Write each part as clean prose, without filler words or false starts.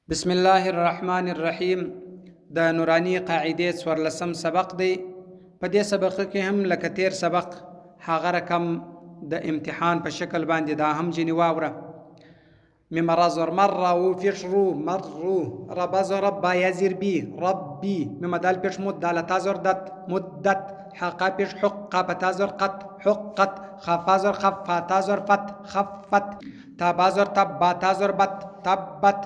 بسم الله الرحمن الرحیم د نورانی قاعده څوارلسم سبق دی. په دې سبق کې هم لکه تیر سبق هغه رقم د امتحان په شکل باندې دا هم جنی واوره. ممرزر مره و فشرو مرو ربزر ربا یزر بی ربی ممدال پیش مدال تازر دت مدت حقا پیش حقا پتازر قط حقت خفازر خفا تازر فت خفت تابازر تبا تازر بت تبت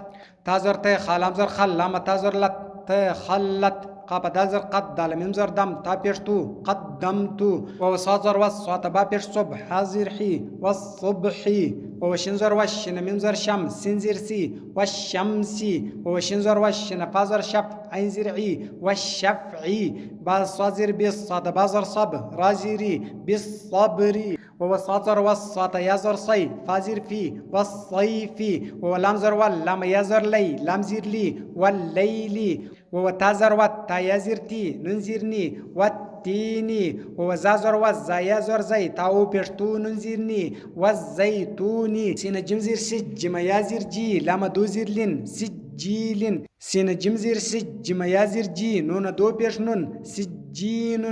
تازر ته خالامزر خلام تازر لت ته خلت قاب تازر قد دال ممزر دم تا پیش تو قدمتو وصازر وصات با پیش صبح حاضر حي والصبحي وشنزر وشن ممزر شم سنزر سي والشمسي وشنزر وشن فازر شف عينزر عي والشفعي باصازر بالصاد بازر صب رازيري بالصبري وصاتر وصات يزر صي فازر في والصيفي ولمزر واللم يزر لي لمزر لي والليلي وتازر وتا يزر تي ننزرني والتيني وزازر وزايزر زي تاو بيشتو ننزرني والزيتوني سين جمزر سج ما يزر جي لما دوزر لين سجيلين سين جمزر سج ما يزر جي نون دو بيش نون سجين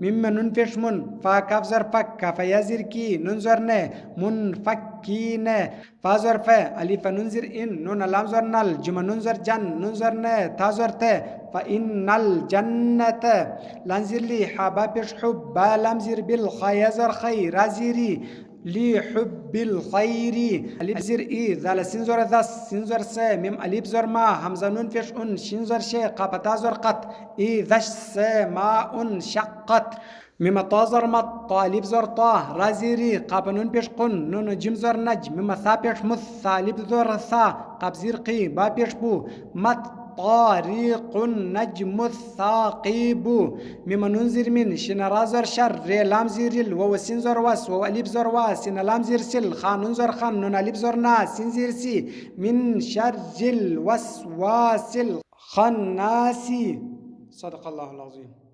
مما نون فيش من فاكافزر فك فيزر كي ننزر نه منفكين فازر فا الف ننزر ان نون لامزر نل جم ننزر جن ننزر نه تازر ته فإن الجنة لنزر لي حبا بيش حب لمزر بالخيزر خير زيري لحب الخير الابزر اي ذال سنزر ذس سنزر س ميم الابزر ما همزه نون فيش ان شنزر شي قبتازر قط اي ذش س ما شقت مما تازر مط الابزر طه رازيري قبنون بيش قن نون جمزر نج مما ثا بيش مث الابزر ثا قبزير قي با بيش بو مت طارق النجم الثاقب مما ننزر من شن رازر شر ري لامزير وهو سنزر واس وهو الابزر واس سن لامزير سل خان ننزر خان نون الابزر ناس سنزير سي من شر الوسواس الخناس. صدق الله العظيم.